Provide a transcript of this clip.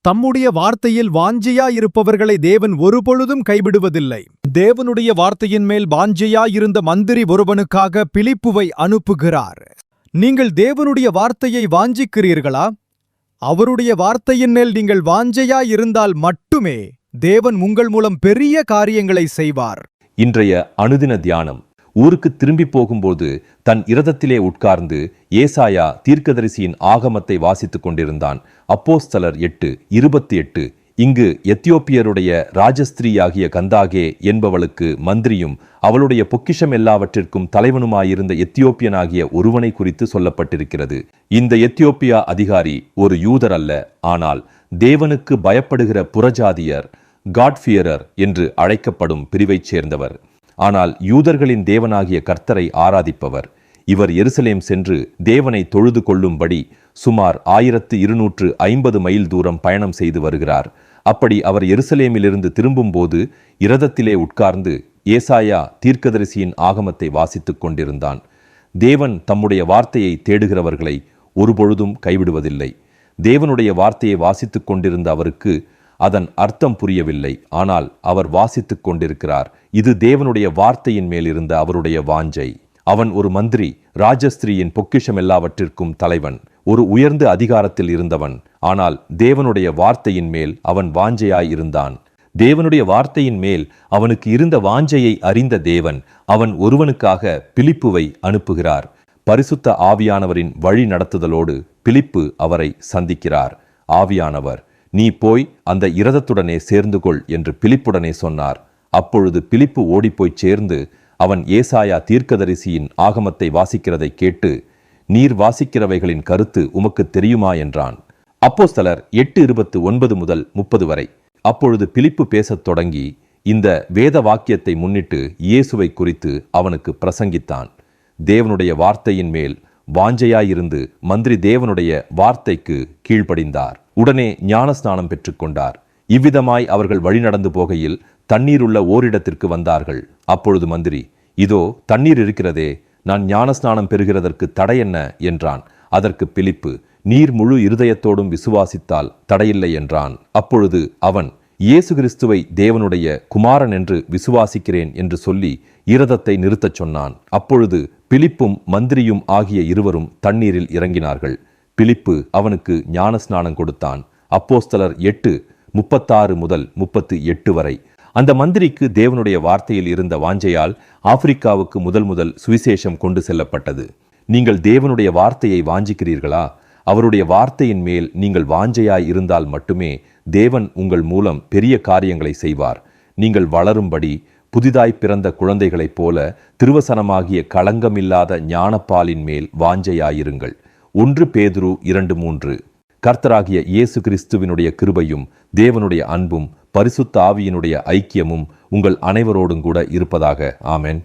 தம்முடைய வார்த்தையில் வாஞ்சையாயிருப்பவர்களை தேவன் ஒருபொழுதும் கைவிடுவதில்லை. தேவனுடைய வார்த்தையின் மேல் வாஞ்சையாயிருந்த மந்திரி ஒருவனுக்காக பிலிப்புவை அனுப்புகிறார். நீங்கள் தேவனுடைய வார்த்தையை வாஞ்சிக்கிறீர்களா? அவருடைய வார்த்தையின் மேல் நீங்கள் வாஞ்சையாயிருந்தால் மட்டுமே தேவன் உங்கள் மூலம் பெரிய காரியங்களை செய்வார். இன்றைய அனுதின தியானம். ஊருக்கு திரும்பி போகும்போது தன் இரதத்திலே உட்கார்ந்து ஏசாயா தீர்க்கதரிசியின் ஆகமத்தை வாசித்துக் கொண்டிருந்தான். அப்போஸ்தலர் 8:28. இங்கு எத்தியோப்பியருடைய ராஜஸ்திரீயாகிய கந்தாகே என்பவளுக்கு மந்திரியும் அவளுடைய பொக்கிஷம் எல்லாவற்றிற்கும் தலைவனுமாயிருந்த எத்தியோப்பியனாகிய ஒருவனை குறித்து சொல்லப்பட்டிருக்கிறது. இந்த எத்தியோப்பியா அதிகாரி ஒரு யூதர் அல்ல, ஆனால் தேவனுக்கு பயப்படுகிற புறஜாதியர், காட்ஃபியரர் என்று அழைக்கப்படும் பிரிவைச் சேர்ந்தவர். ஆனால் யூதர்களின் தேவனாகிய கர்த்தரை ஆராதிப்பவர். இவர் எருசலேம் சென்று தேவனை தொழுது கொள்ளும்படி சுமார் 1250 மைல் தூரம் பயணம் செய்து வருகிறார். அப்படி அவர் எருசலேமிலிருந்து திரும்பும்போது இரதத்திலே உட்கார்ந்து ஏசாயா தீர்க்கதரிசியின் ஆகமத்தை வாசித்துக் கொண்டிருந்தான். தேவன் தம்முடைய வார்த்தையை தேடுகிறவர்களை ஒருபொழுதும் கைவிடுவதில்லை. தேவனுடைய வார்த்தையை வாசித்துக் கொண்டிருந்த அவருக்கு அதன் அர்த்தம் புரியவில்லை. ஆனால் அவர் வாசித்துக் கொண்டிருக்கிறார். இது தேவனுடைய வார்த்தையின் மேல் இருந்த அவருடைய வாஞ்சை. அவன் ஒரு மந்திரி, ராஜஸ்திரியின் பொக்கிஷம் எல்லாவற்றிற்கும் தலைவன், ஒரு உயர்ந்த அதிகாரத்தில் இருந்தவன். ஆனால் தேவனுடைய வார்த்தையின் மேல் அவன் வாஞ்சையாய் இருந்தான். தேவனுடைய வார்த்தையின் மேல் அவனுக்கு இருந்த வாஞ்சையை அறிந்த தேவன் அவன் ஒருவனுக்காக பிலிப்புவை அனுப்புகிறார். பரிசுத்த ஆவியானவரின் வழி நடத்துதலோடு பிலிப்பு அவரை சந்திக்கிறார். ஆவியானவர், நீ போய் அந்த இரதத்துடனே சேர்ந்து கொள் என்று பிலிப்புடனே சொன்னார். அப்பொழுது பிலிப்பு ஓடிப்போய் சேர்ந்து அவன் ஏசாயா தீர்க்கதரிசியின் ஆகமத்தை வாசிக்கிறதை கேட்டு, நீர் வாசிக்கிறவைகளின் கருத்து உமக்கு தெரியுமா என்றான். அப்போஸ்தலர் 8:29 முதல் 30 வரை. அப்பொழுது பிலிப்பு பேசத் தொடங்கி இந்த வேத வாக்கியத்தை முன்னிட்டு இயேசுவை குறித்து அவனுக்கு பிரசங்கித்தான். தேவனுடைய வார்த்தையின் மேல் வாஞ்சையாயிருந்து மந்திரி தேவனுடைய வார்த்தைக்கு கீழ்ப்படிந்தார். உடனே ஞானஸ்நானம் பெற்றுக்கொண்டார். இவ்விதமாய் அவர்கள் வழி நடந்து போகையில் தண்ணீர் உள்ள ஓரிடத்திற்கு வந்தார்கள். அப்பொழுது மந்திரி, இதோ தண்ணீர் இருக்கிறதே, நான் ஞானஸ்நானம் பெறுகிறதற்கு தடை என்ன என்றான். அதற்கு பிலிப்பு, நீர் முழு இருதயத்தோடும் விசுவாசித்தால் தடையில்லை என்றான். அப்பொழுது அவன், இயேசு கிறிஸ்துவை தேவனுடைய குமாரன் என்று விசுவாசிக்கிறேன் என்று சொல்லி இரதத்தை நிறுத்தச் சொன்னான். அப்பொழுது பிலிப்பும் மந்திரியும் ஆகிய இருவரும் தண்ணீரில் இறங்கினார்கள். பிலிப்பு அவனுக்கு ஞானஸ்நானம் கொடுத்தான். அப்போஸ்தலர் 8:36 முதல் 38 வரை. அந்த மந்திரிக்கு தேவனுடைய வார்த்தையில் இருந்த வாஞ்சையால் ஆப்பிரிக்காவுக்கு முதல் சுவிசேஷம் கொண்டு செல்லப்பட்டது. நீங்கள் தேவனுடைய வார்த்தையை வாஞ்சிக்கிறீர்களா? அவருடைய வார்த்தையின் மேல் நீங்கள் வாஞ்சையாய் இருந்தால் மட்டுமே தேவன் உங்கள் மூலம் பெரிய காரியங்களை செய்வார். நீங்கள் வளரும்படி புதிதாய் பிறந்த குழந்தைகளைப் போல திருவசனமாகிய களங்கமில்லாத ஞானப்பாலின் மேல் வாஞ்சையாயிருங்கள். 1 பேதுரு 2:3. கர்த்தராகிய இயேசு கிறிஸ்துவினுடைய கிருபையும் தேவனுடைய அன்பும் பரிசுத்த ஆவியினுடைய ஐக்கியமும் உங்கள் அனைவரோடும் கூட இருப்பதாக. ஆமென்.